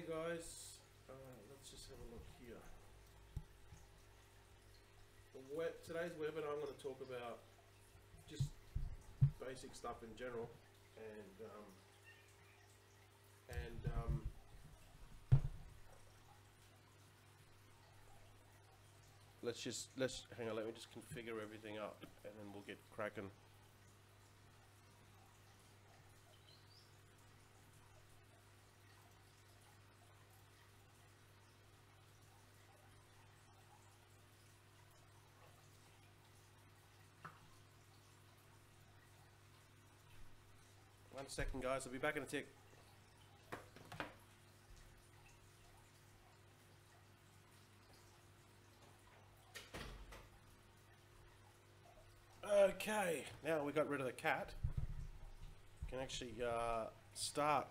guys, let's just have a look here. Today's webinar, I'm going to talk about just basic stuff in general, and let's hang on. Let me just configure everything up, and then we'll get cracking. One second, guys. I'll be back in a tick. Okay, now we got rid of the cat. Can actually start.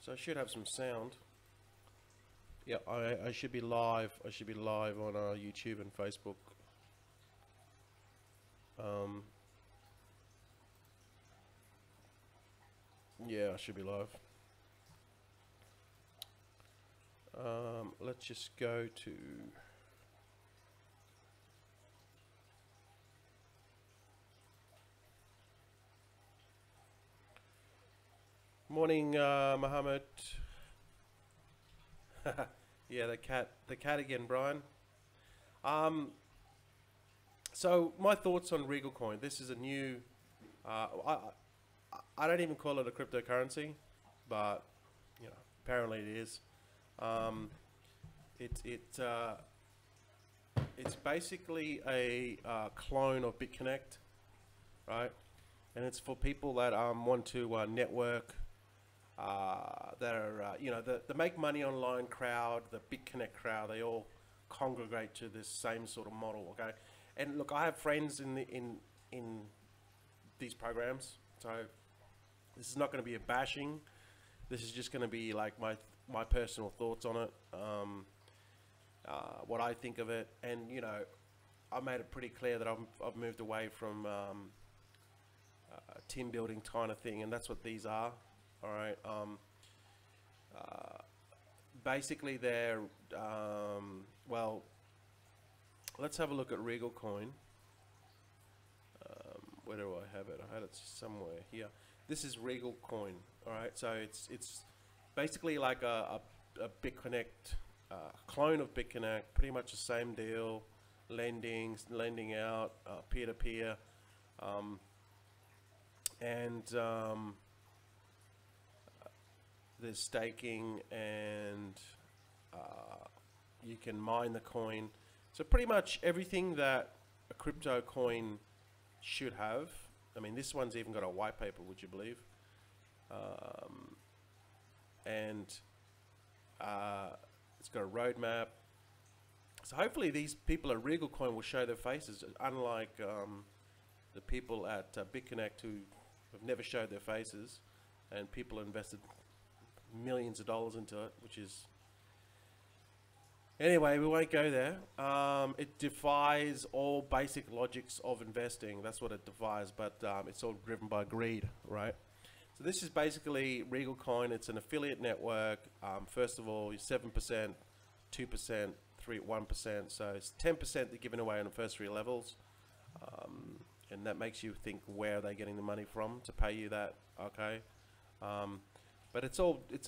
So I should have some sound. Yeah, I should be live. I should be live on YouTube and Facebook. Yeah, I should be live. Let's just go to morning, Mohammed. Yeah, the cat again, Brian. So my thoughts on Regalcoin. This is a new. I don't even call it a cryptocurrency, but you know, apparently it is. It's basically a clone of BitConnect, right? And it's for people that want to network, that are you know, the make money online crowd, the BitConnect crowd. They all congregate to this same sort of model, okay? And look, I have friends in these programs, so this is not going to be a bashing. This is just going to be like my personal thoughts on it, what I think of it, and you know, I made it pretty clear that I've moved away from team building kind of thing, and that's what these are. All right. Basically, they're well. Let's have a look at Regalcoin. Where do I have it? I had it somewhere here. This is Regalcoin. All right, so it's basically like a BitConnect clone of BitConnect. Pretty much the same deal, lending out, peer to peer, and there's staking, and you can mine the coin. So pretty much everything that a crypto coin should have. I mean, this one's even got a white paper, would you believe? And it's got a roadmap. So hopefully these people at Regalcoin will show their faces, unlike the people at BitConnect who have never showed their faces, and people invested millions of dollars into it, which is... Anyway, we won't go there. It defies all basic logics of investing. That's what it defies, but it's all driven by greed, right? So this is basically Regalcoin. It's an affiliate network. First of all, 7%, 2%, 1%. So it's 10% they're giving away on the first 3 levels. And that makes you think, where are they getting the money from to pay you that? Okay. But it's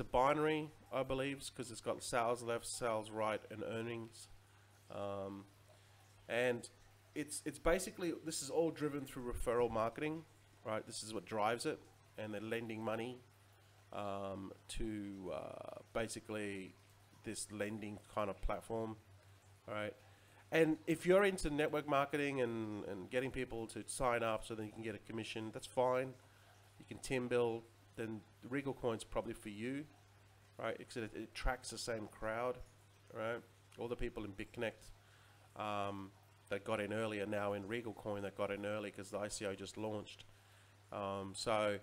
a binary, I believe, because it's got sales left, sales right, and earnings. And it's basically, this is all driven through referral marketing, right? This is what drives it, and they're lending money to basically this lending kind of platform, all right? And if you're into network marketing and getting people to sign up so that you can get a commission, that's fine. You can team build. Then Regalcoin's probably for you, right? Because it attracts the same crowd, right? All the people in BitConnect that got in early are now in Regalcoin that got in early because the ICO just launched. So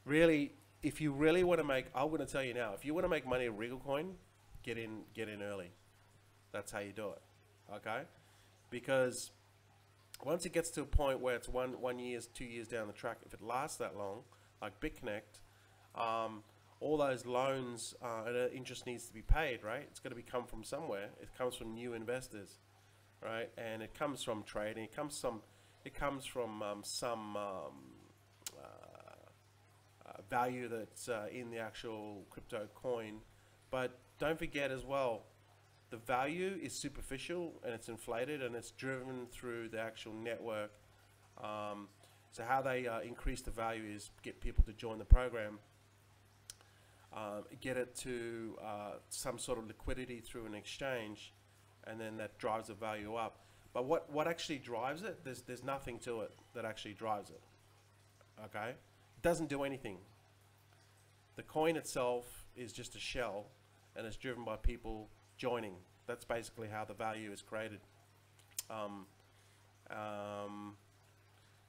really, if you really want to make, I'm going to tell you now, if you want to make money at Regalcoin, get in early. That's how you do it, okay? Because once it gets to a point where it's 1 year, 2 years down the track, if it lasts that long, like BitConnect, all those loans and interest needs to be paid, right? It's got to come from somewhere. It comes from new investors, right? And it comes from trading. It comes from some value that's in the actual crypto coin. But don't forget as well, the value is superficial and it's inflated and it's driven through the actual network. So how they increase the value is get people to join the program, get it to some sort of liquidity through an exchange, and then that drives the value up. But what actually drives it, there's nothing to it that actually drives it, okay? It doesn't do anything. The coin itself is just a shell, and it's driven by people joining. That's basically how the value is created.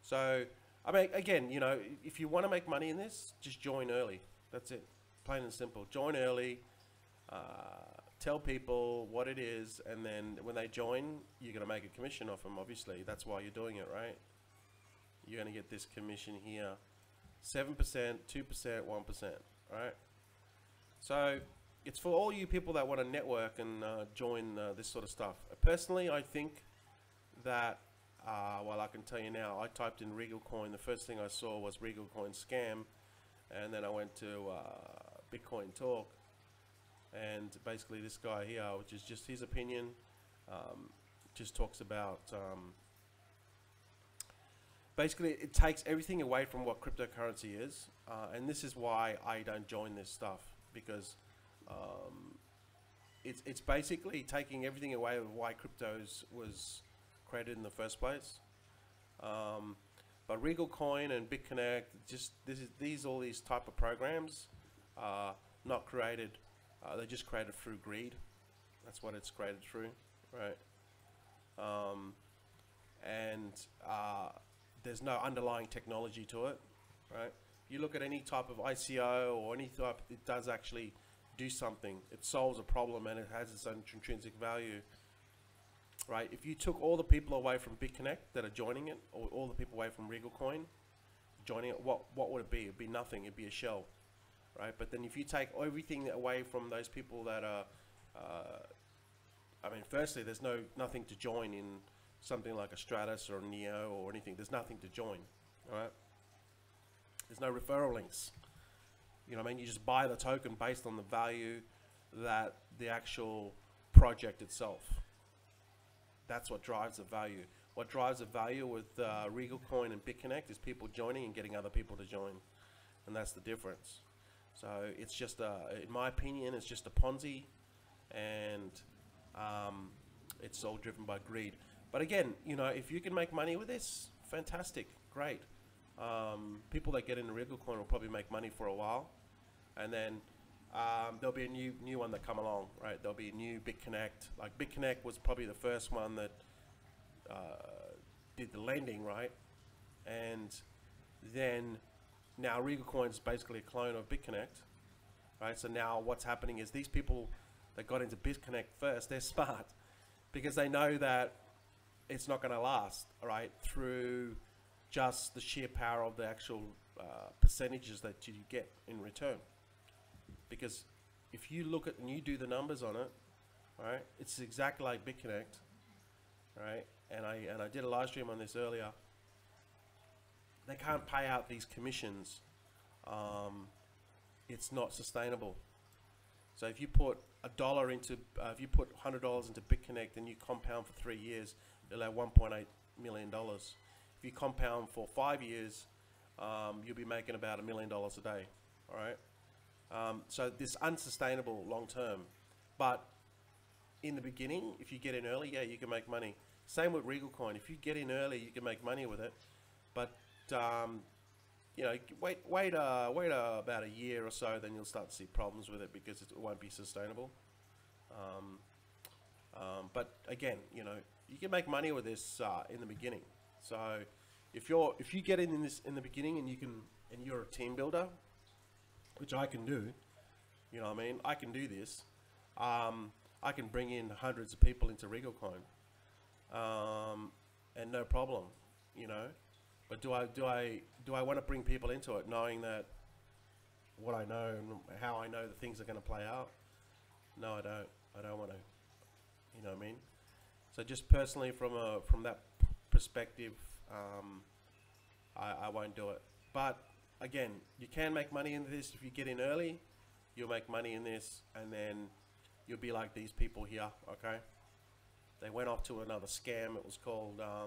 So, I mean, again, you know, if you want to make money in this, just join early. That's it, plain and simple. Join early, tell people what it is, and then when they join, you're going to make a commission off them, obviously. That's why you're doing it, right? You're going to get this commission here, 7%, 2%, 1%, right? So, it's for all you people that want to network and join this sort of stuff. Personally, I think that, well, I can tell you now, I typed in Regalcoin. The first thing I saw was Regalcoin scam, and then I went to Bitcoin Talk, and basically this guy here, which is just his opinion, just talks about, basically it takes everything away from what cryptocurrency is, and this is why I don't join this stuff, because it's basically taking everything away of why cryptos was created in the first place. But Regalcoin and BitConnect, just all these type of programs are not created. They're just created through greed. That's what it's created through, right? There's no underlying technology to it, right? You look at any type of ICO or any type, it does actually do something. It solves a problem and it has its own intrinsic value, right? If you took all the people away from BitConnect that are joining it, or all the people away from Regalcoin joining it, what would it be? It'd be nothing. It'd be a shell, right? But then if you take everything away from those people that are, I mean, firstly, there's nothing to join in something like a Stratus or a Neo or anything. There's nothing to join, all right? There's no referral links. You know what I mean? You just buy the token based on the value that the actual project itself. That's what drives the value. What drives the value with Regalcoin and BitConnect is people joining and getting other people to join. And that's the difference. So it's just, in my opinion, it's just a Ponzi, and it's all driven by greed. But again, you know, if you can make money with this, fantastic, great. People that get into Regalcoin will probably make money for a while, and then there'll be a new one that come along, right? There'll be a new BitConnect. Like BitConnect was probably the first one that did the lending, right? And then now Regalcoin is basically a clone of BitConnect, right? So now what's happening is these people that got into BitConnect first, they're smart because they know that it's not going to last, right? Through just the sheer power of the actual percentages that you get in return. Because if you look at and you do the numbers on it, right, it's exactly like BitConnect, right? And I did a live stream on this earlier. They can't pay out these commissions. It's not sustainable. So if you put $1 into, if you put $100 into BitConnect and you compound for 3 years, you'll have $1.8 million. If you compound for 5 years, you'll be making about $1 million a day. All right. So this unsustainable long term, but in the beginning, if you get in early, yeah, you can make money. Same with Regalcoin. If you get in early, you can make money with it. But you know, wait about a year or so, then you'll start to see problems with it because it won't be sustainable. But again, you know, you can make money with this in the beginning. So if you get in this in the beginning and you're a team builder, which I can do, you know what I mean? I can do this. I can bring in hundreds of people into Regalcoin, and no problem, you know. But do I want to bring people into it knowing that what I know and how I know that things are going to play out. No, I don't. I don't want to. You know what I mean? So just personally, from that perspective, I won't do it. But again, you can make money in this if you get in early. You'll make money in this, and then you'll be like these people here. Okay? They went off to another scam. It was called, I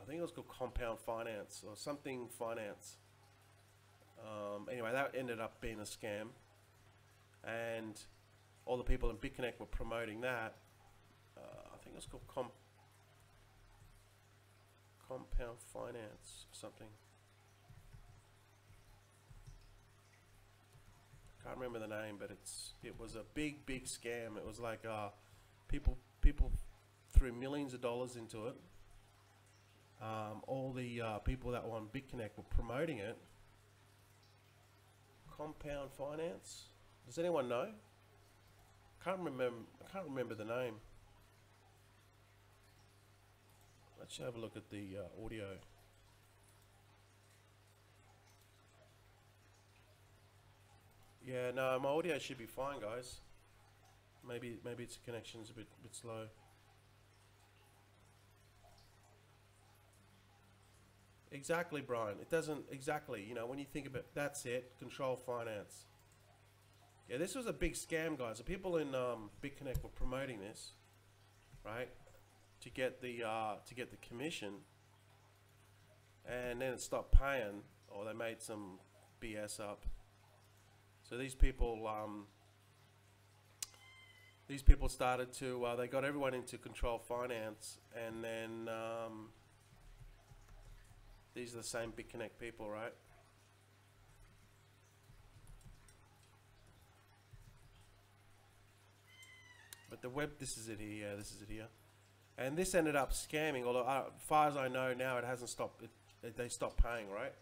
think it was called Compound Finance or something finance. Anyway, that ended up being a scam, and all the people in BitConnect were promoting that. I think it was called Compound Finance or something. Can't remember the name, but it was a big scam. It was like people threw millions of dollars into it. All the people that were on BitConnect were promoting it. Compound Finance. Does anyone know? I can't remember the name. Let's have a look at the audio. Yeah, no, my audio should be fine, guys. Maybe its connection's a bit slow. Exactly, Brian. It doesn't exactly. You know, when you think about that's it. Control Finance. Yeah, this was a big scam, guys. The people in BitConnect were promoting this, right, to get the commission, and then it stopped paying, or they made some BS up. So these people started to they got everyone into Control Finance, and then these are the same BitConnect people, right? But the web, this is it here. Yeah, this is it here. And this ended up scamming. Although, as far as I know now, it hasn't stopped. They stopped paying, right?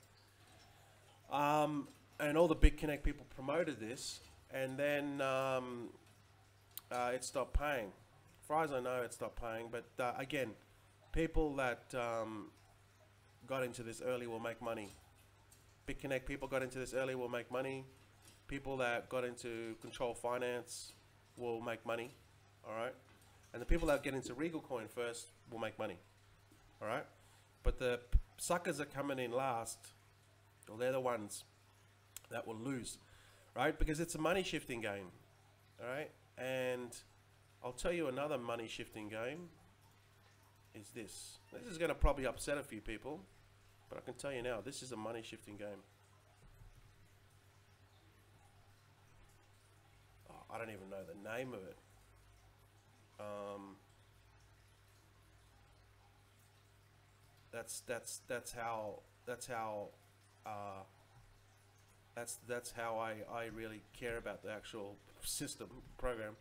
And all the BitConnect people promoted this, and then it stopped paying. As far as I know, it stopped paying. But again, people that got into this early will make money. BitConnect people got into this early will make money. People that got into Control Finance will make money. All right, and the people that get into Regalcoin first will make money. All right, but the suckers are coming in last. Well, they're the ones that will lose, right? Because it's a money shifting game. All right, and I'll tell you another money shifting game is this. This is going to probably upset a few people, but I can tell you now, this is a money shifting game. Oh, I don't even know the name of it. That's how I really care about the actual system program.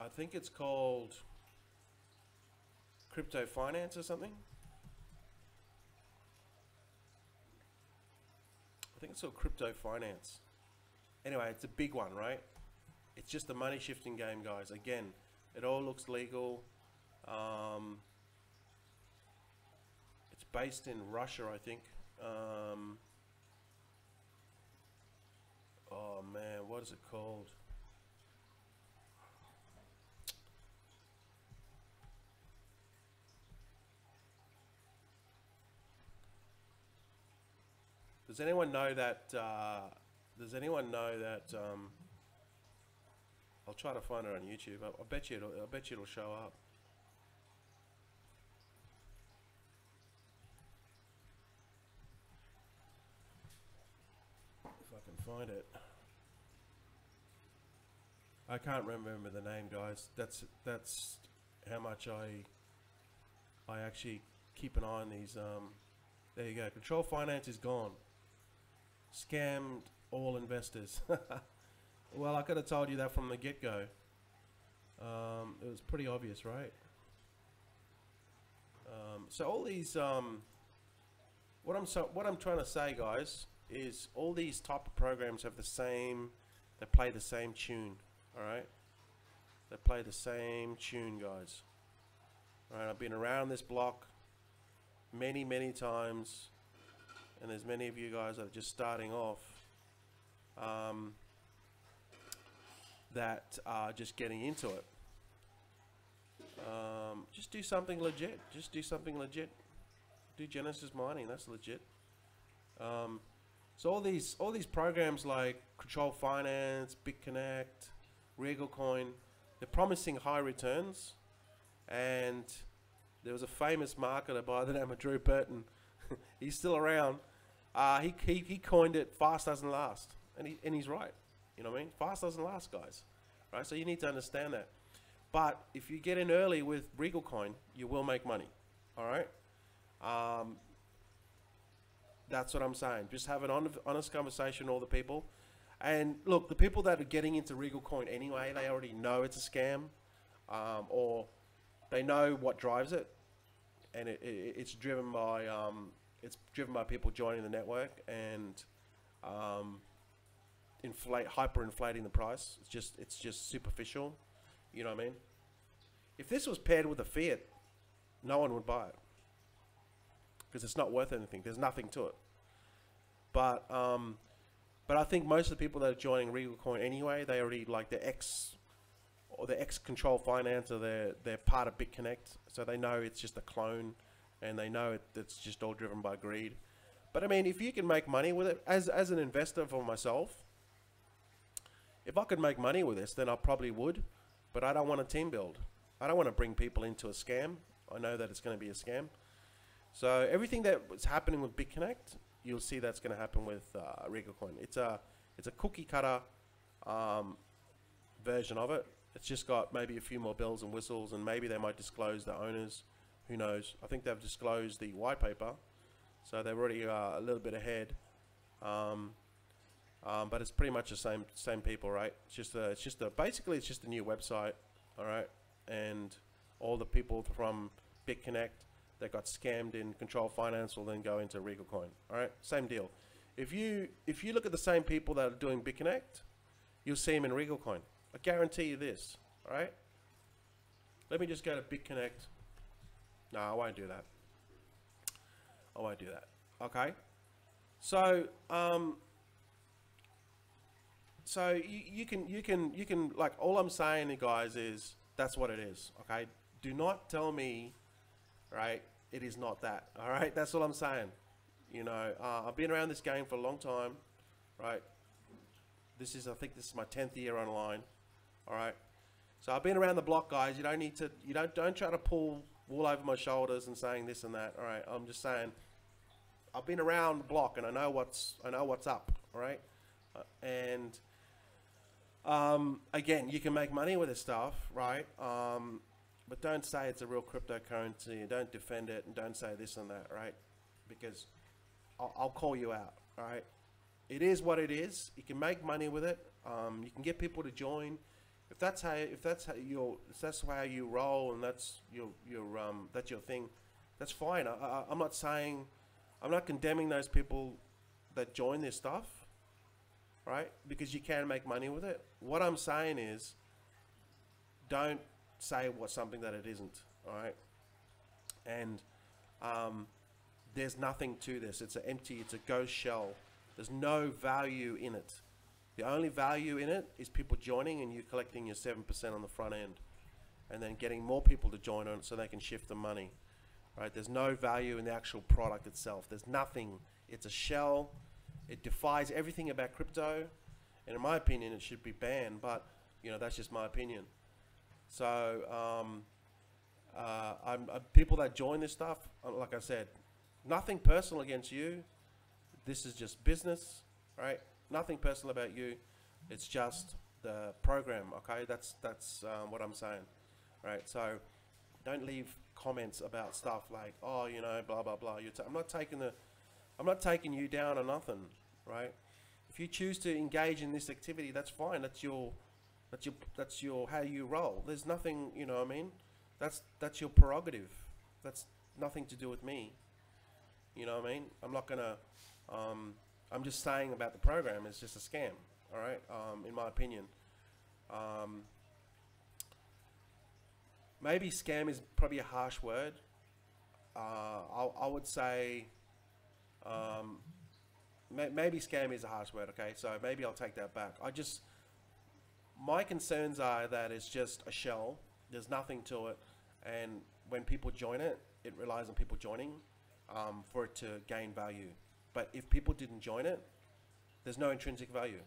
I think it's called Crypto Finance or something. I think it's called Crypto Finance. Anyway, it's a big one, right? It's just a money shifting game, guys. Again, it all looks legal. It's based in Russia, I think. Oh man, what is it called? Does anyone know that? I'll try to find it on YouTube. I bet you it'll show up. If I can find it. I can't remember the name, guys. That's how much I actually keep an eye on these. There you go. Control Finance is gone. Scammed all investors. Well, I could have told you that from the get-go. It was pretty obvious, right? So all these, what I'm trying to say, guys, is all these type of programs have the same. They play the same tune. All right. They play the same tune, guys. All right. I've been around this block many times. and there's many of you guys that are just starting off, that are just getting into it. Just do something legit. Just do something legit. Do Genesis mining. That's legit. So all these programs like Control Finance, BitConnect, Regalcoin, they're promising high returns. And there was a famous marketer by the name of Drew Burton. He's still around. He coined it, fast doesn't last, and he's right. You know what I mean? Fast doesn't last, guys. Right? So you need to understand that. But if you get in early with Regalcoin, you will make money. All right. That's what I'm saying. Just have an honest conversation with all the people. And look, the people that are getting into Regalcoin anyway, they already know it's a scam, or they know what drives it, and it's driven by people joining the network and hyperinflating the price. It's just superficial. You know what I mean? If this was paired with a fiat, no one would buy it because it's not worth anything. There's nothing to it. But I think most of the people that are joining Regalcoin anyway, they already like the ex Control Finance, or they're part of BitConnect, so they know it's just a clone, and they know it's just all driven by greed. But I mean, if you can make money with it, as an investor for myself, if I could make money with this, then I probably would. But I don't want a team build. I don't want to bring people into a scam. I know that it's going to be a scam. So everything that's happening with BitConnect, you'll see that's going to happen with Regalcoin. It's a cookie cutter version of it. It's just got maybe a few more bells and whistles, and maybe they might disclose the owners. Who knows? I think they've disclosed the white paper, so they're already a little bit ahead. But it's pretty much the same people, right? Basically it's just a new website, all right? And all the people from BitConnect that got scammed in Control Finance will then go into Regalcoin, all right? Same deal. If you look at the same people that are doing BitConnect, you'll see them in Regalcoin. I guarantee you this, all right? Let me just go to BitConnect. No, I won't do that. I won't do that. Okay. So you can like, all I'm saying, you guys, is that's what it is. Okay. Do not tell me, right, it is not that. All right. That's all I'm saying. You know, I've been around this game for a long time, right? I think this is my 10th year online. All right. So I've been around the block, guys. You don't need to, don't try to pull wool over my shoulders and saying this and that. All right. I'm just saying, I've been around the block and I know what's up. All right. Again, you can make money with this stuff, right? But don't say it's a real cryptocurrency. Don't defend it, and don't say this and that, right? Because I'll call you out, all right? It is what it is. You can make money with it. You can get people to join. If that's how you roll, and that's your thing, that's fine. I'm not condemning those people that join this stuff, right? Because you can make money with it. What I'm saying is, don't say something that it isn't, all right? And there's nothing to this. It's a ghost shell. There's no value in it. The only value in it is people joining and you collecting your 7% on the front end, and then getting more people to join on it so they can shift the money, right? There's no value in the actual product itself. There's nothing. It's a shell. It defies everything about crypto, and in my opinion, it should be banned. But that's just my opinion. So people that join this stuff, like I said, nothing personal against you. This is just business, right? Nothing personal about you. It's just the program, okay? That's what I'm saying, right? So don't leave comments about stuff like, oh, blah blah blah. I'm not taking you down or nothing, right? If you choose to engage in this activity, that's fine. That's your how you roll. There's nothing, you know what I mean? That's your prerogative. That's nothing to do with me. You know what I mean? I'm not gonna. I'm just saying about the program. It's just a scam. All right. In my opinion. Maybe scam is probably a harsh word. I would say maybe scam is a harsh word, okay? So maybe I'll take that back. My concerns are that it's just a shell. There's nothing to it. And when people join it, it relies on people joining for it to gain value. But if people didn't join it, there's no intrinsic value.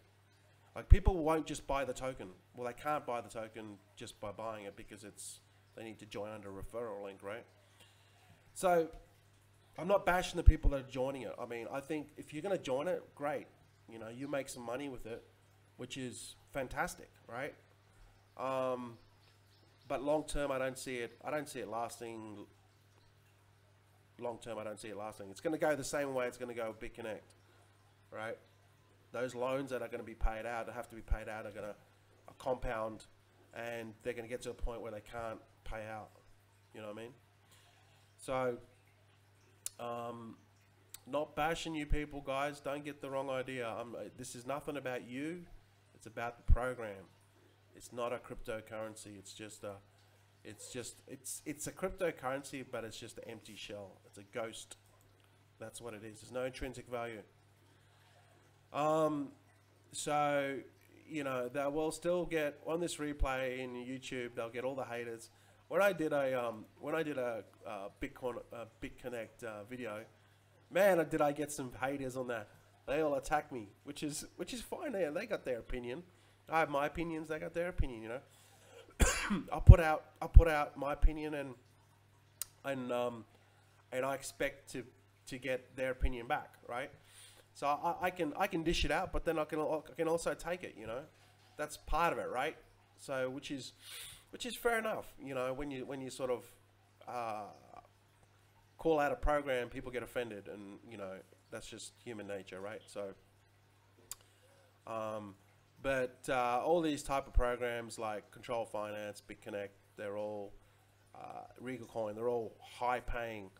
Like, people won't just buy the token. Well, they can't buy the token just by buying it because they need to join under a referral link, right? So I'm not bashing the people that are joining it. I mean, I think if you're going to join it, great. You know, you make some money with it, which is fantastic, right? But long term, I don't see it lasting. Long term, I don't see it lasting. It's going to go the same way it's going to go with BitConnect, right? Those loans that are going to be paid out, that have to be paid out, are going to compound, and they're going to get to a point where they can't pay out. You know what I mean? So, not bashing you people, guys. Don't get the wrong idea. This is nothing about you. It's about the program. It's not a cryptocurrency. It's a cryptocurrency, but it's just an empty shell. It's a ghost. That's what it is. There's no intrinsic value. So, you know, they will still get on this replay in YouTube. They'll get all the haters. When I did a BitConnect video, man, did I get some haters on that. They all attack me, which is fine. They got their opinion. I have my opinions. They got their opinion. You know, I put out my opinion, and I expect to get their opinion back, right? So I can dish it out, but then I can also take it. You know, that's part of it, right? So which is fair enough. You know, when you sort of call out a program, people get offended, and you know, that's just human nature, right? So, but all these type of programs like Control Finance, BitConnect, they're all Regalcoin, they're all high paying,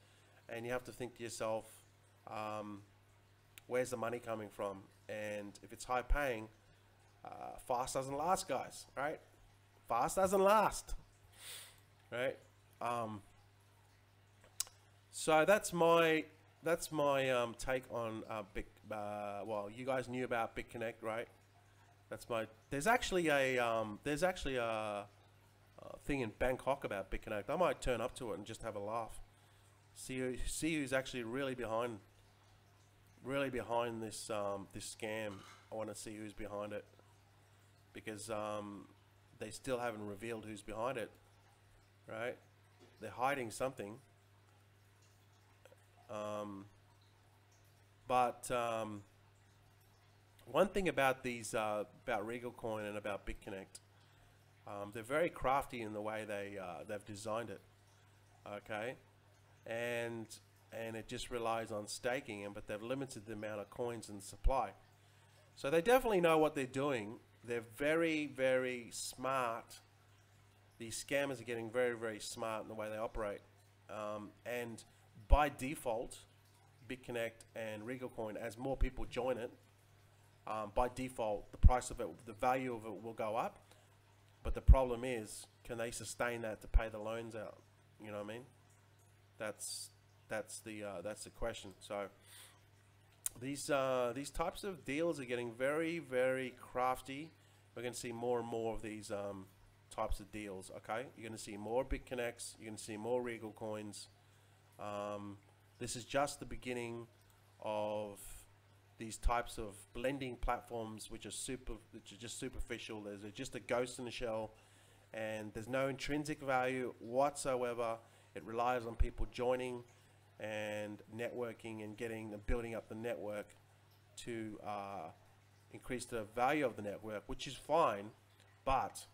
and you have to think to yourself, where's the money coming from? And if it's high paying, fast doesn't last, guys, right? Fast doesn't last, right? So that's my take on well, you guys knew about BitConnect, right? There's actually a thing in Bangkok about BitConnect. I might turn up to it and just have a laugh. See who's actually really behind this this scam. I want to see who's behind it, because they still haven't revealed who's behind it, right? They're hiding something. But one thing about these, about Regalcoin and about BitConnect, they're very crafty in the way they've designed it. Okay, and it just relies on staking, but they've limited the amount of coins in supply. So they definitely know what they're doing. They're very, very smart. These scammers are getting very, very smart in the way they operate, and by default, BitConnect and Regalcoin, as more people join it, by default, the price of it, the value of it will go up. But the problem is, can they sustain that to pay the loans out? You know what I mean? That's the question. So these types of deals are getting very, very crafty. We're going to see more and more of these types of deals. Okay, you're going to see more BitConnects. You're going to see more Regalcoins. This is just the beginning of these types of blending platforms, which are just superficial. There's just a ghost in the shell, and there's no intrinsic value whatsoever. It relies on people joining and networking and building up the network to increase the value of the network, which is fine. But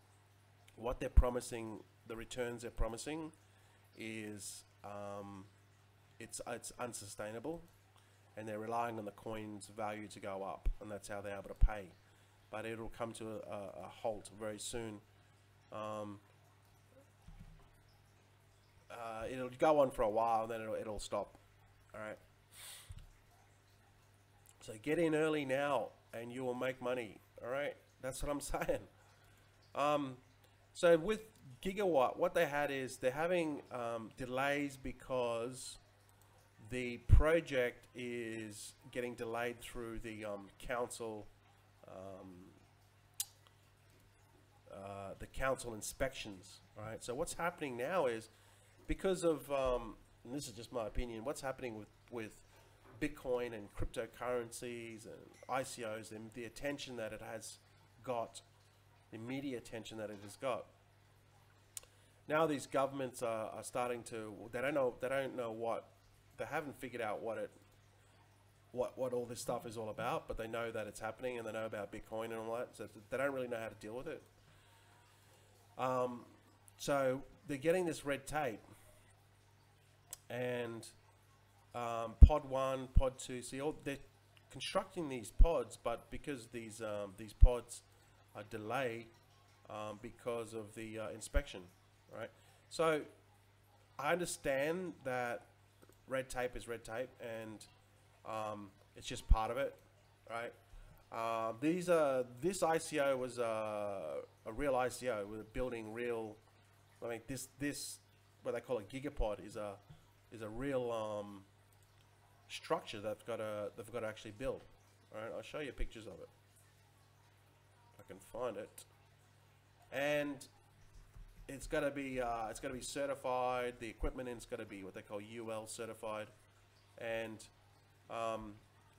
what they're promising, the returns they're promising, is it's unsustainable, and they're relying on the coin's value to go up, and that's how they're able to pay. But it'll come to a halt very soon. It'll go on for a while, and then it'll stop. All right. So get in early now, and you will make money. All right. That's what I'm saying. So with Gigawatt, what they had is they're having delays because the project is getting delayed through the council inspections, right? So what's happening now is because of, and this is just my opinion, what's happening with Bitcoin and cryptocurrencies and ICOs and the attention that it has got, the media attention that it has got. Now these governments are starting to, they don't know what, they haven't figured out what all this stuff is all about, but they know that it's happening and they know about Bitcoin and all that, so they don't really know how to deal with it. So they're getting this red tape, and pod 1, pod 2, see, they're constructing these pods, but because these pods are delayed because of the inspection, right? So I understand that red tape is red tape, and it's just part of it, right? This ICO was a real ICO. We're building real. I mean, this what they call a gigapod is a real structure that they've got to actually build. All right, I'll show you pictures of it. I can find it, and it's got to be certified. The equipment is got to be what they call UL certified, and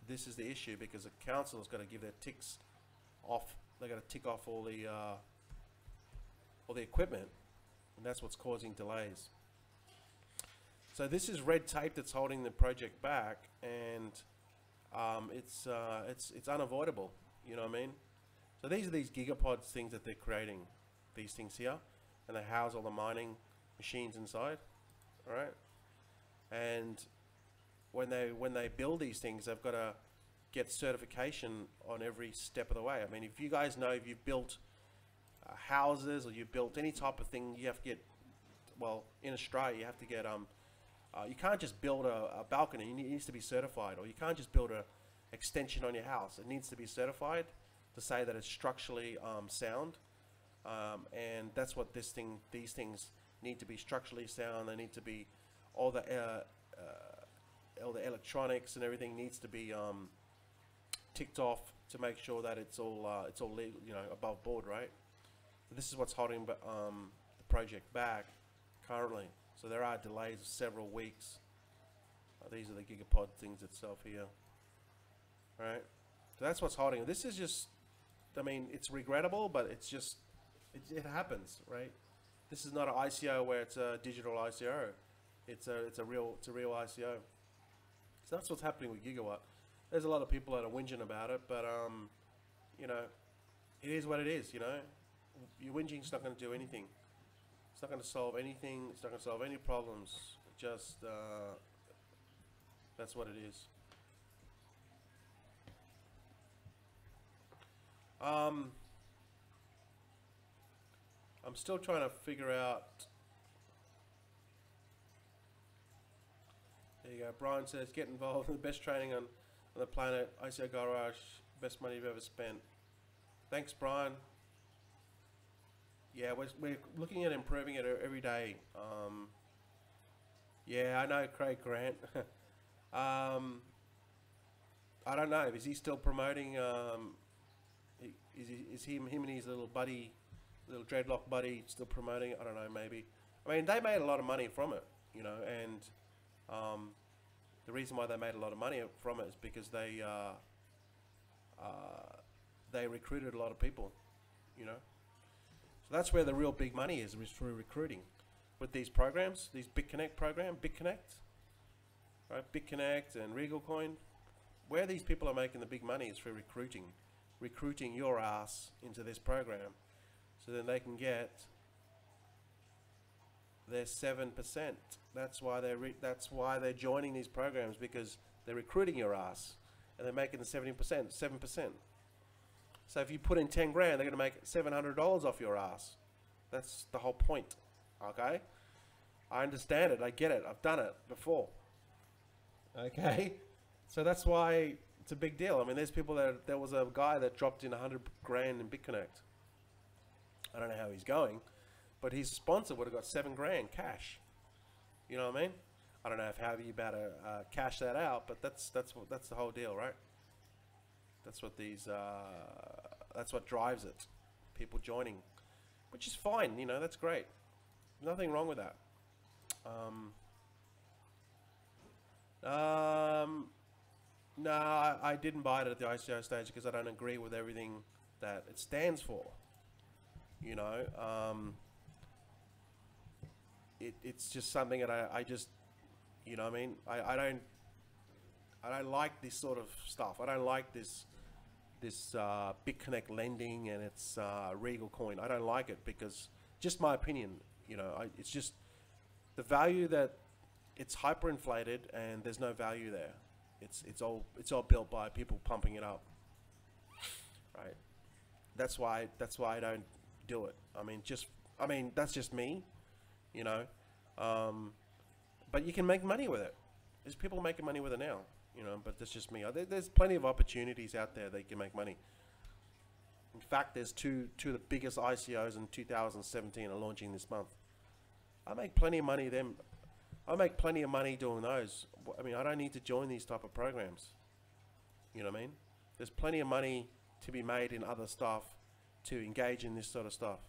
this is the issue because the council has got to give their ticks off. They got to tick off all the equipment, and that's what's causing delays. So this is red tape that's holding the project back, and it's unavoidable. You know what I mean? So these are these gigapods things that they're creating, these things here, and they house all the mining machines inside. All right, and when they build these things, they've got to get certification on every step of the way. I mean, if you guys know, if you've built houses or you've built any type of thing, you have to get, well, in Australia, you have to get, you can't just build a balcony, it needs to be certified, or you can't just build a extension on your house. It needs to be certified to say that it's structurally sound, and that's what these things need to be structurally sound. They need to be, all the electronics and everything needs to be ticked off to make sure that it's all legal, you know, above board, right? This is what's holding the project back currently. So there are delays of several weeks. These are the gigapod things itself here, right? So that's what's holding it. This is just, I mean, it's regrettable, but it's just, it happens, right? This is not an ICO where it's a digital ICO. It's a real ICO. So that's what's happening with Gigawatt. There's a lot of people that are whinging about it, but you know, it is what it is. You know, your whinging's not going to do anything. It's not going to solve anything. It's not going to solve any problems. Just that's what it is. I'm still trying to figure out. There you go. Brian says, get involved in the best training on the planet. ICOGR, best money you've ever spent. Thanks, Brian. Yeah, we're looking at improving it every day. Yeah, I know Craig Grant. I don't know. Is he still promoting? Is him and his little buddy, little dreadlock buddy, still promoting it? I don't know. Maybe. I mean, they made a lot of money from it, you know, and the reason why they made a lot of money from it is because they recruited a lot of people, you know. So that's where the real big money is through recruiting. With these programs, these BitConnect program, BitConnect, right? BitConnect and Regalcoin, where these people are making the big money is through recruiting your ass into this program, so then they can get their 7%. That's why they're joining these programs, because they're recruiting your ass, and they're making the 7%. So if you put in 10 grand, they're going to make $700 off your ass. That's the whole point. Okay, I understand it. I get it. I've done it before. Okay, so that's why it's a big deal. I mean, there's people there was a guy that dropped in 100 grand in BitConnect. I don't know how he's going, but his sponsor would have got 7 grand cash. You know what I mean? I don't know if how you better cash that out, but that's the whole deal, right? That's what that's what drives it. People joining, which is fine, you know, that's great. Nothing wrong with that. No, I didn't buy it at the ICO stage because I don't agree with everything that it stands for. You know, it's just something that I just, you know what I mean? I don't like this sort of stuff. I don't like this BitConnect lending and its Regalcoin. I don't like it because, just my opinion, you know, it's just the value that it's hyperinflated and there's no value there. It's all built by people pumping it up, right? That's why I don't do it. I mean that's just me, you know. But you can make money with it. There's people making money with it now, you know. But that's just me. There's plenty of opportunities out there that you can make money. In fact, there's two of the biggest ICOs in 2017 are launching this month. I make plenty of money them. I make plenty of money doing those. I mean, I don't need to join these type of programs. You know what I mean? There's plenty of money to be made in other stuff to engage in this sort of stuff.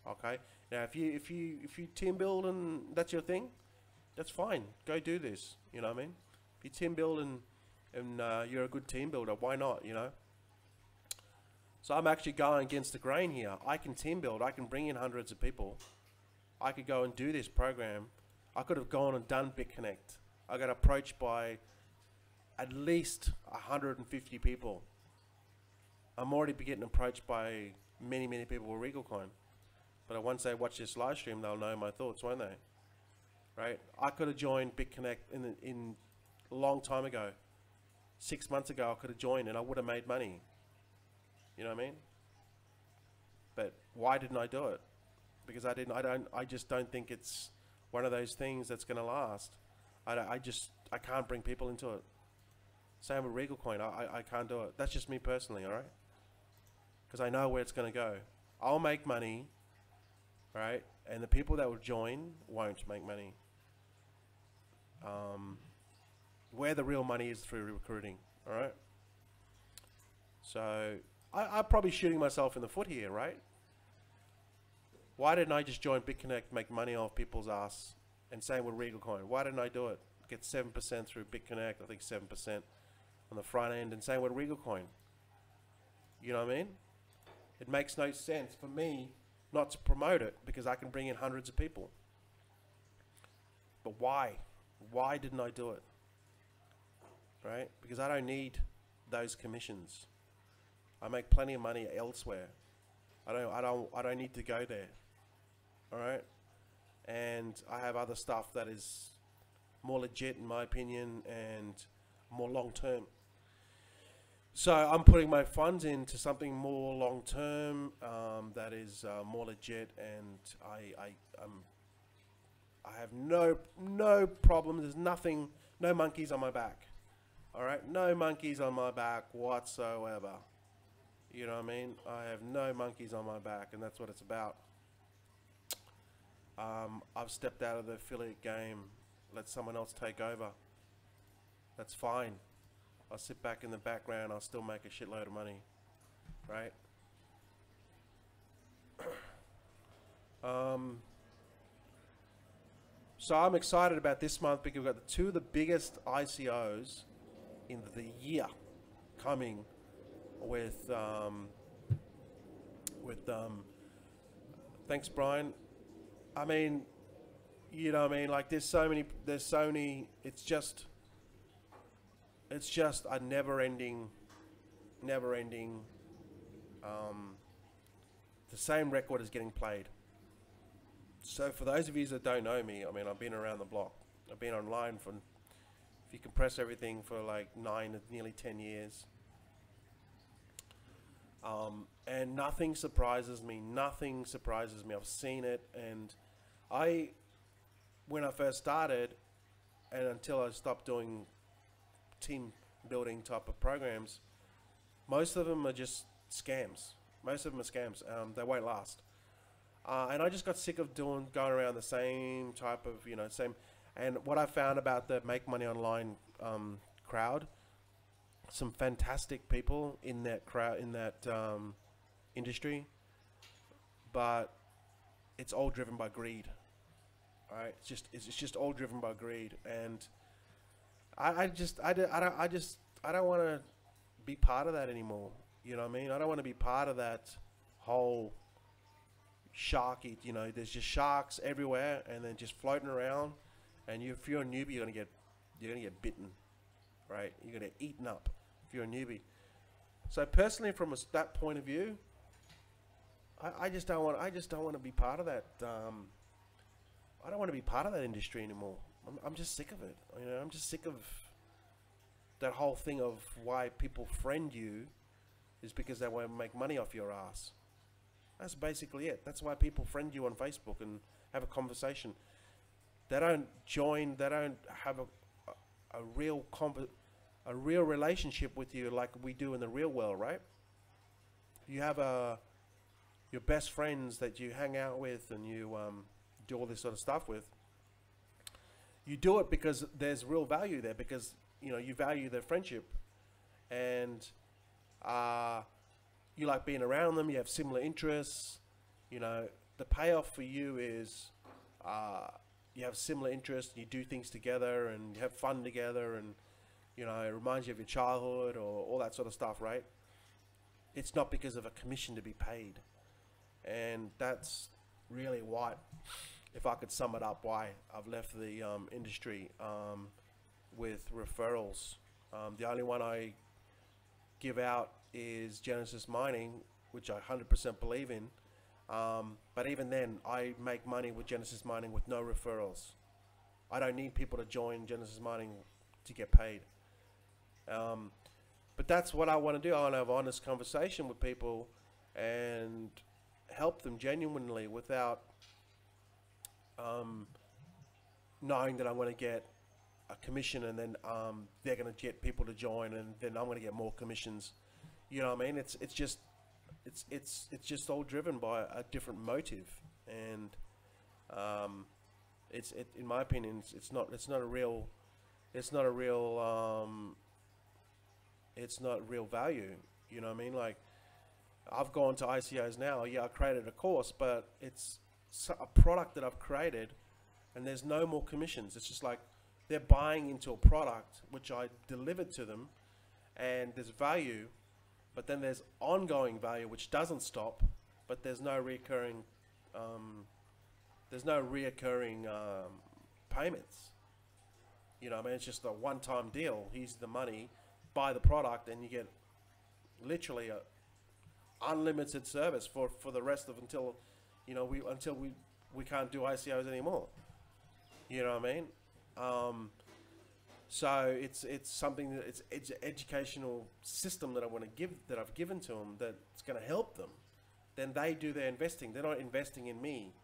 Okay. Now, if you team build and that's your thing, that's fine. Go do this. You know what I mean? If you team build and you're a good team builder, why not? You know. So I'm actually going against the grain here. I can team build. I can bring in hundreds of people. I could go and do this program. I could have gone and done BitConnect. I got approached by at least 150 people. I'm already getting approached by many people with Regalcoin. But once they watch this live stream, they'll know my thoughts, won't they? Right? I could have joined BitConnect in a long time ago. 6 months ago, I could have joined and I would have made money. You know what I mean? But why didn't I do it? Because I just don't think it's one of those things that's going to last. I can't bring people into it. Same with Regalcoin. I can't do it. That's just me personally, all right? Because I know where it's going to go. I'll make money, right? And the people that will join won't make money. Where the real money is through recruiting, all right? So I'm probably shooting myself in the foot here, right? Why didn't I just join BitConnect, make money off people's ass? And same with Regalcoin. Why didn't I do it? Get 7% through BitConnect, I think 7% on the front end, and same with Regalcoin. You know what I mean? It makes no sense for me not to promote it because I can bring in hundreds of people. But why? Why didn't I do it? Right? Because I don't need those commissions. I make plenty of money elsewhere. I don't need to go there. All right? And I have other stuff that is more legit in my opinion and more long term. So I'm putting my funds into something more long term that is more legit, and I have no problems. There's nothing, no monkeys on my back. All right, no monkeys on my back whatsoever. You know what I mean? I have no monkeys on my back, and that's what it's about. I've stepped out of the affiliate game. Let someone else take over. That's fine. I'll sit back in the background. I'll still make a shitload of money, right? So I'm excited about this month because we've got two of the biggest ICOs in the year coming with thanks Brian. I mean, you know what I mean, like there's so many, it's just a never ending the same record is getting played. So for those of you that don't know me, I mean, I've been around the block. I've been online for, if you compress everything, for like 9 to nearly 10 years. And nothing surprises me. Nothing surprises me. I've seen it, and when I first started, and until I stopped doing team building type of programs, most of them are just scams. Most of them are scams. They won't last. And I just got sick of going around the same type of, same. And what I found about the Make Money Online crowd, some fantastic people in that crowd, in that industry, but it's all driven by greed. All right, it's just all driven by greed, and I don't want to be part of that anymore. You know what I mean? I don't want to be part of that whole shark eat. You know, there's just sharks everywhere, and then just floating around. And if you're a newbie, you're gonna get bitten, right? You're gonna get eaten up if you're a newbie. So personally, from that point of view, I just don't want to be part of that. I don't want to be part of that industry anymore. I'm just sick of it. You know, I'm just sick of that whole thing of why people friend you is because they want to make money off your ass. That's basically it. That's why people friend you on Facebook and have a conversation. They don't join. They don't have a real relationship with you like we do in the real world, right? You have your best friends that you hang out with and you do all this sort of stuff with. You do it because there's real value there, because you know you value their friendship, and you like being around them. You have similar interests. You know, the payoff for you is you have similar interests. You do things together and you have fun together, and you know it reminds you of your childhood or all that sort of stuff, right? It's not because of a commission to be paid, and that's really what, if I could sum it up, why I've left the industry with referrals. The only one I give out is Genesis Mining, which I 100% believe in. But even then, I make money with Genesis Mining with no referrals. I don't need people to join Genesis Mining to get paid. But that's what I want to do. I want to have an honest conversation with people and help them genuinely without knowing that I'm going to get a commission, and then they're going to get people to join, and then I'm going to get more commissions. You know what I mean? It's just all driven by a different motive, and in my opinion, it's not real value. You know what I mean? Like, I've gone to ICOs now. Yeah, I created a course, but it's a product that I've created, and there's no more commissions. It's just like they're buying into a product which I delivered to them, and there's value, but then there's ongoing value which doesn't stop, but there's no reoccurring payments. You know what I mean? It's just a one-time deal. Here's the money, buy the product, and you get literally a unlimited service for the rest of until we can't do ICOs anymore. You know what I mean? So it's something that it's an educational system that I've given to them that's going to help them. Then they do their investing. They're not investing in me,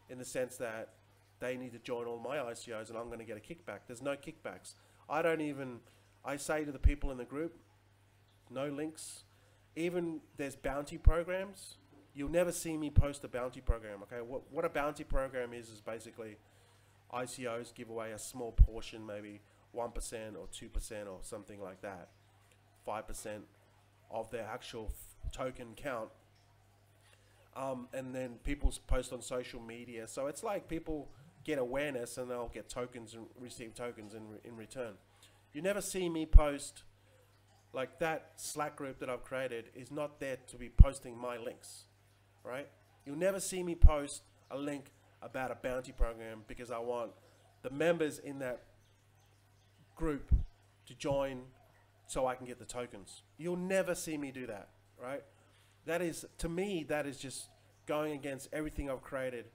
in the sense that they need to join all my ICOs and I'm going to get a kickback. There's no kickbacks. I say to the people in the group, no links. Even there's bounty programs. You'll never see me post a bounty program. Okay, what a bounty program is basically ICOs give away a small portion, maybe 1% or 2% or something like that, 5% of their actual token count. And then people post on social media. So it's like people get awareness and they'll get tokens and receive tokens in return. You never see me post, like that Slack group that I've created is not there to be posting my links, right? You'll never see me post a link about a bounty program because I want the members in that group to join so I can get the tokens. You'll never see me do that, right? That is, to me, that is just going against everything I've created,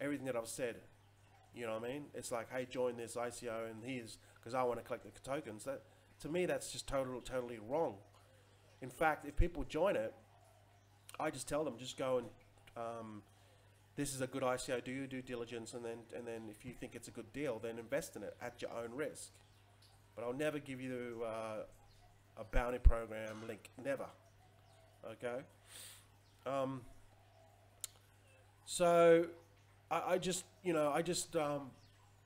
everything that I've said. You know what I mean? It's like, hey, join this ICO and here's, because I want to collect the tokens. That, to me, that's just totally wrong. In fact, if people join it, I just tell them, just go and this is a good ICO, do your due diligence, and then if you think it's a good deal, then invest in it at your own risk. But I'll never give you a bounty program link, never. Okay. So I just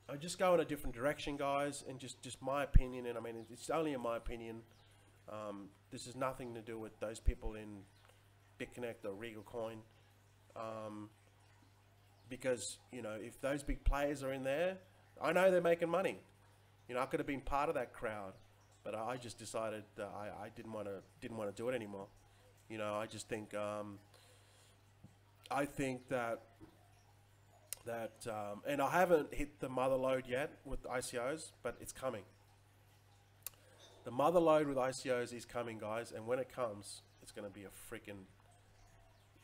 I just go in a different direction, guys, and just my opinion, and I mean, it's only in my opinion. This is nothing to do with those people in BitConnect or Regalcoin, because, you know, if those big players are in there, I know they're making money. You know, I could have been part of that crowd, but I just decided that I didn't want to do it anymore. You know, I just think that and I haven't hit the mother load yet with ICOs, but it's coming. The mother load with ICOs is coming, guys, and when it comes, it's going to be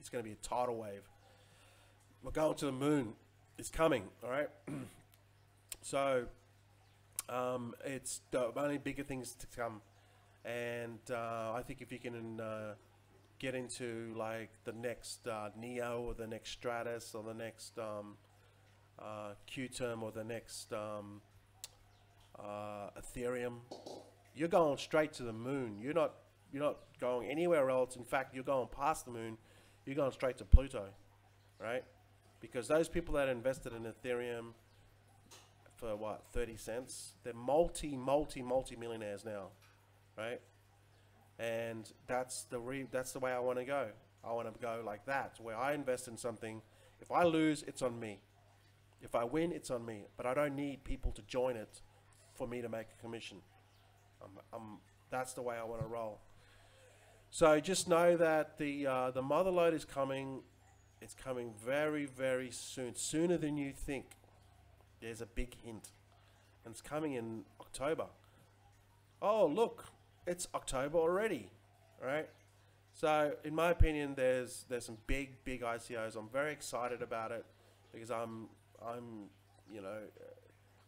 it's going to be a tidal wave. We're going to the moon. It's coming, all right? So it's the only bigger things to come, and I think if you can get into like the next Neo or the next Stratus or the next Q-Term or the next Ethereum, you're going straight to the moon. You're not going anywhere else. In fact, you're going past the moon. You're going straight to Pluto, right? Because those people that invested in Ethereum for what, 30 cents, they're multi millionaires now, right? And that's the way I want to go. I want to go like that, where I invest in something. If I lose, it's on me. If I win, it's on me. But I don't need people to join it for me to make a commission. That's the way I want to roll. So just know that the mother load is coming. It's coming very, very soon, sooner than you think. There's a big hint, and it's coming in October. Oh, look, it's October already, right? So in my opinion, there's some big ICOs. I'm very excited about it because I'm you know,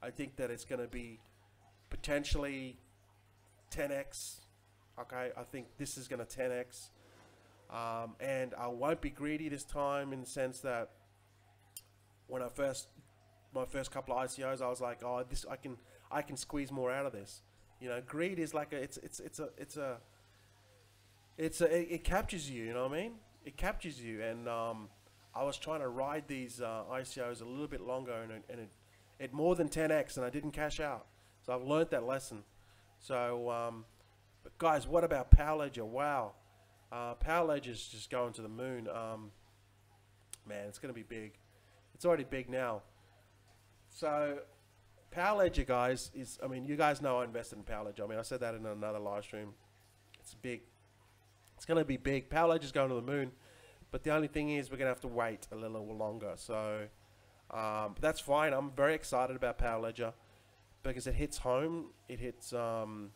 I think that it's going to be potentially 10x. Okay, I think this is going to 10x, and I won't be greedy this time, in the sense that when my first couple of ICOs, I was like, oh, this I can squeeze more out of this. You know, greed is like it captures you. You know what I mean? It captures you, and I was trying to ride these ICOs a little bit longer, and it more than 10x, and I didn't cash out. So I've learned that lesson. So, but guys, what about Power Ledger? Wow, Power Ledger's just going to the moon. Man, it's going to be big. It's already big now. So Power Ledger, guys, is, I mean, you guys know I invested in Power Ledger. I mean, I said that in another live stream. It's big. It's going to be big. Power Ledger's going to the moon. But the only thing is, we're going to have to wait a little longer. So but that's fine. I'm very excited about Power Ledger because it hits home. It hits home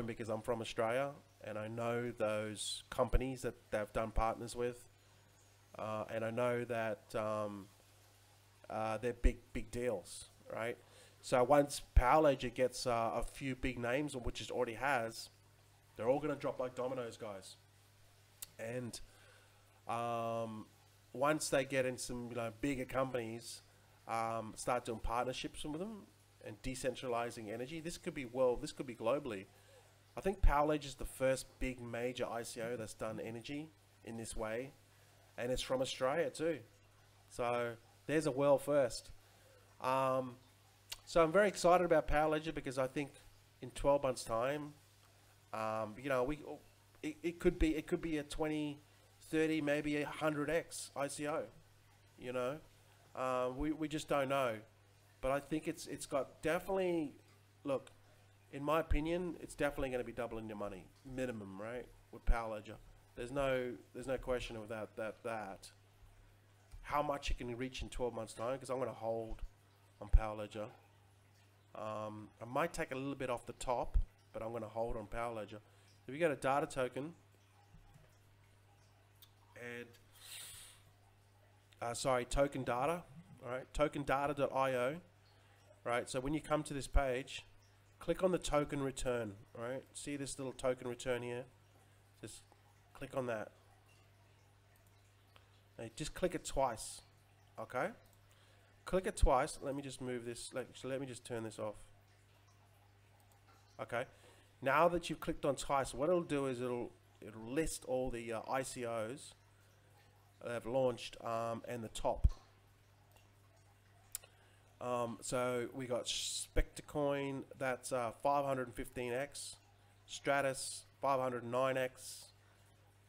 because I'm from Australia, and I know those companies that they've done partners with, and I know that they're big deals, right? So once Power Ledger gets a few big names, which it already has, they're all going to drop like dominoes, guys. And once they get in some, you know, bigger companies, start doing partnerships with them and decentralizing energy, this could be globally. I think Power Ledger is the first big major ICO that's done energy in this way, and it's from Australia too. So there's a world first. So I'm very excited about Power Ledger because I think in 12 months time, you know, it could be a 20, 30, maybe 100x ICO. You know, we just don't know, but I think it's got definitely, look, in my opinion, it's definitely going to be doubling your money minimum, right? With Power Ledger, there's no question about that. How much it can reach in 12 months time, because I'm going to hold on Power Ledger. I might take a little bit off the top, but I'm going to hold on Power Ledger. If you go to data token and sorry, token data, all right, tokendata.io, right? So when you come to this page, click on the token return, all right? See this little token return here? Just click on that. Now just click it twice, okay? Click it twice. Let me just move this. Let me just turn this off. Okay. Now that you've clicked on twice, what it'll do is it'll list all the ICOs that have launched and the top. So we got Spectercoin, that's 515x. Stratus, 509x.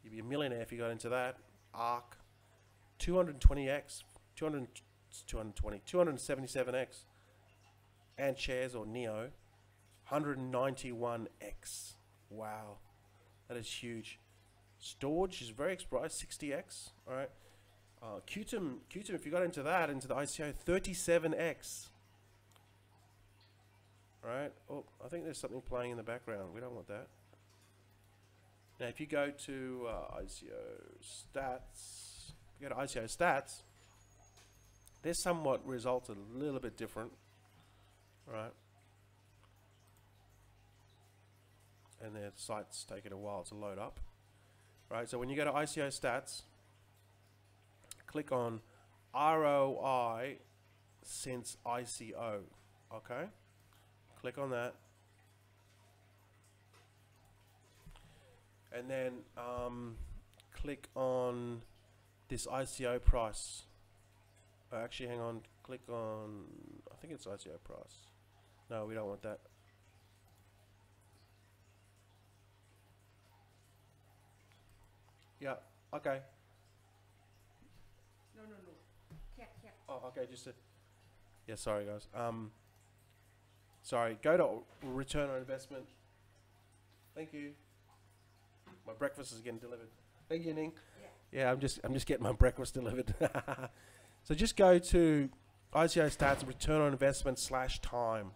You'd be a millionaire if you got into that. ARC, 220x, 277x. And shares or Neo, 191x. Wow, that is huge. Storage is very expressed, 60x. All right. Qtum, if you got into that, into the ICO, 37x. All right. Oh, I think there's something playing in the background. We don't want that. Now, if you go to ICO stats, their somewhat results a little bit different. All right. And their site's taking a while to load up. Right, so when you go to ICO stats, click on ROI since ICO. Okay, click on that, and then click on this ICO price. Actually, hang on. Click on. I think it's ICO price. No, we don't want that. Yeah, okay. No. Cat. Oh, okay, just a... Yeah, sorry, guys. Sorry, go to return on investment. Thank you. My breakfast is getting delivered. Thank you, Ning. Yeah, I'm just getting my breakfast delivered. So just go to ICO stats, return on investment /time.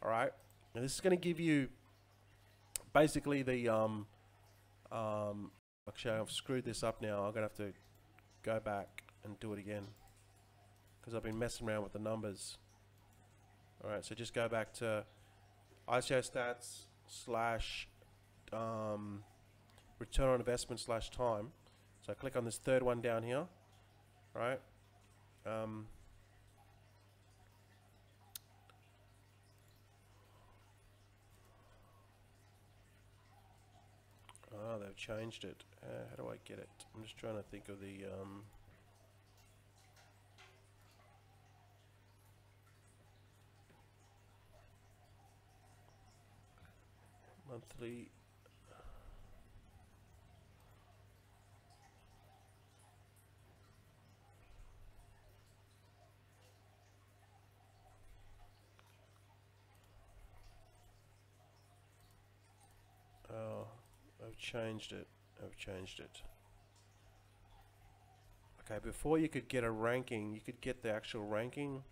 All right, and this is going to give you basically the Actually, I've screwed this up now. I'm gonna have to go back and do it again because I've been messing around with the numbers. All right, so just go back to ICO stats / return on investment /time. So click on this third one down here. All right. Oh, they've changed it. How do I get it? I'm just trying to think of the monthly. Oh, I've changed it. Okay, before you could get a ranking, you could get the actual ranking.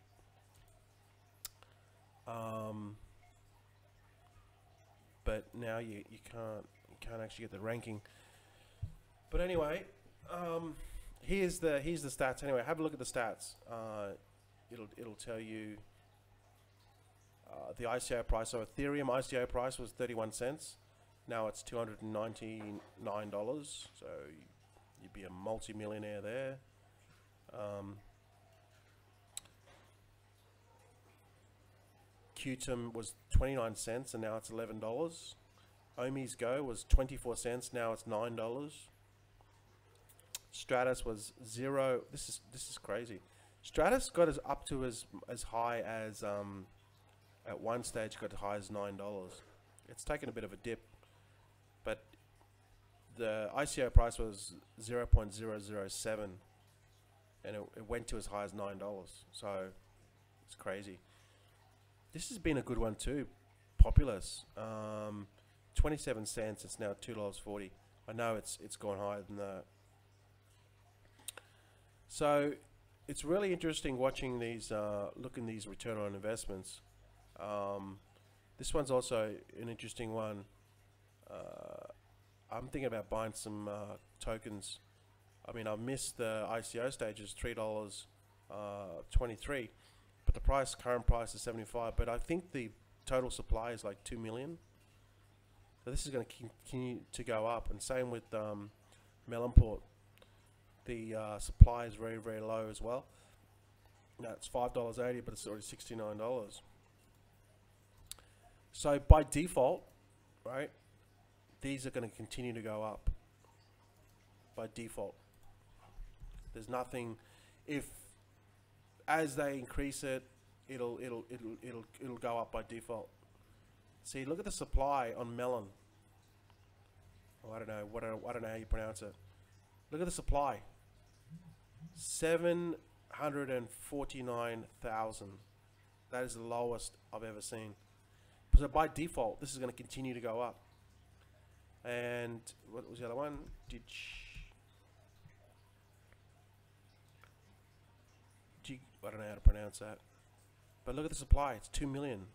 But now you can't actually get the ranking. But anyway, here's the stats. Anyway, have a look at the stats. It'll tell you the ICO price. So Ethereum ICO price was 31 cents. Now it's $299. So you'd be a multi-millionaire there. Qtum was 29 cents and now it's $11. Omi's Go was 24 cents, now it's $9. Stratus was 0. This is crazy. Stratus got us up to as high as at one stage got as high as $9. It's taken a bit of a dip, but the ICO price was 0.007 and it went to as high as $9. So it's crazy. This has been a good one too. Populous, 27 cents. It's now $2.40. I know it's gone higher than that. So it's really interesting watching these, looking these return on investments. This one's also an interesting one. I'm thinking about buying some tokens. I mean, I missed the ICO stages, $3.23, but the current price is 75. But I think the total supply is like 2 million. So this is going to continue to go up, and same with Melonport. The supply is very, very low as well. Now it's $5.80, but it's already $69. So by default, right, these are going to continue to go up. By default, there's nothing. If as they increase it, it'll go up by default. See, look at the supply on melon. Oh, I don't know how you pronounce it. Look at the supply. 749,000. That is the lowest I've ever seen. So by default, this is going to continue to go up. And what was the other one? I don't know how to pronounce that. But look at the supply. It's 2 million.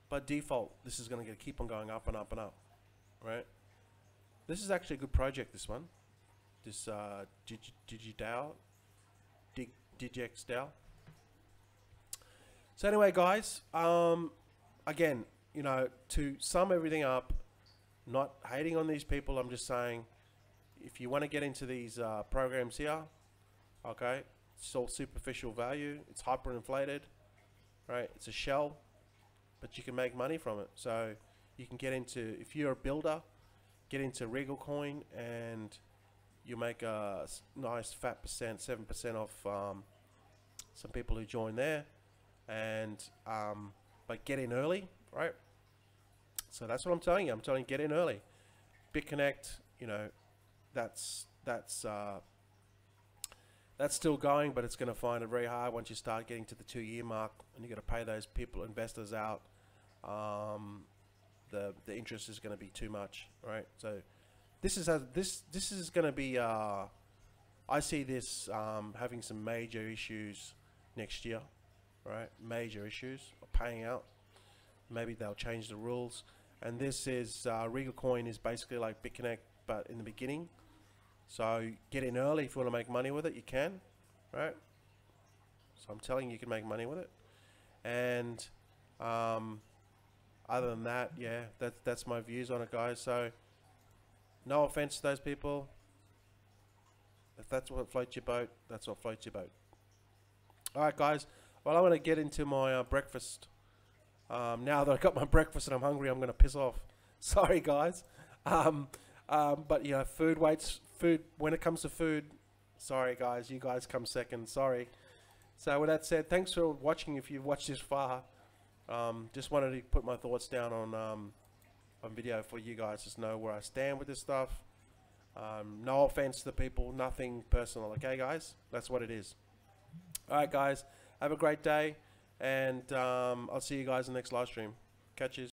By default, this is going to keep on going up and up and up. Right? This is actually a good project, this one. This Digex DAO. So anyway, guys, again, you know, to sum everything up, not hating on these people, I'm just saying, if you want to get into these programs here, okay, it's all superficial value, it's hyperinflated, right? It's a shell, but you can make money from it. So you can get into, if you're a builder, get into Regalcoin, and you make a nice fat percent, 7% off some people who join there, and but get in early, right? So that's what I'm telling you. I'm telling you, get in early. BitConnect, you know, that's still going, but it's going to find it very hard once you start getting to the 2-year mark, and you got to pay those people, investors out. The interest is going to be too much, right? So this is going to be. I see this having some major issues next year, right? Major issues paying out. Maybe they'll change the rules. And this is Regalcoin is basically like BitConnect, but in the beginning. So get in early if you want to make money with it. You can, right? So I'm telling you, you can make money with it. And other than that, yeah, that's my views on it, guys. So no offense to those people. If that's what floats your boat, that's what floats your boat. All right, guys. Well, I want to get into my breakfast. Now that I got my breakfast and I'm hungry, I'm going to piss off. Sorry, guys. But you know, food. When it comes to food, sorry, guys. You guys come second. Sorry. So with that said, thanks for watching. If you've watched this far, just wanted to put my thoughts down on video for you guys to know where I stand with this stuff. No offense to the people, nothing personal. Okay, guys, that's what it is. All right, guys, have a great day, and I'll see you guys in the next live stream. Catch you.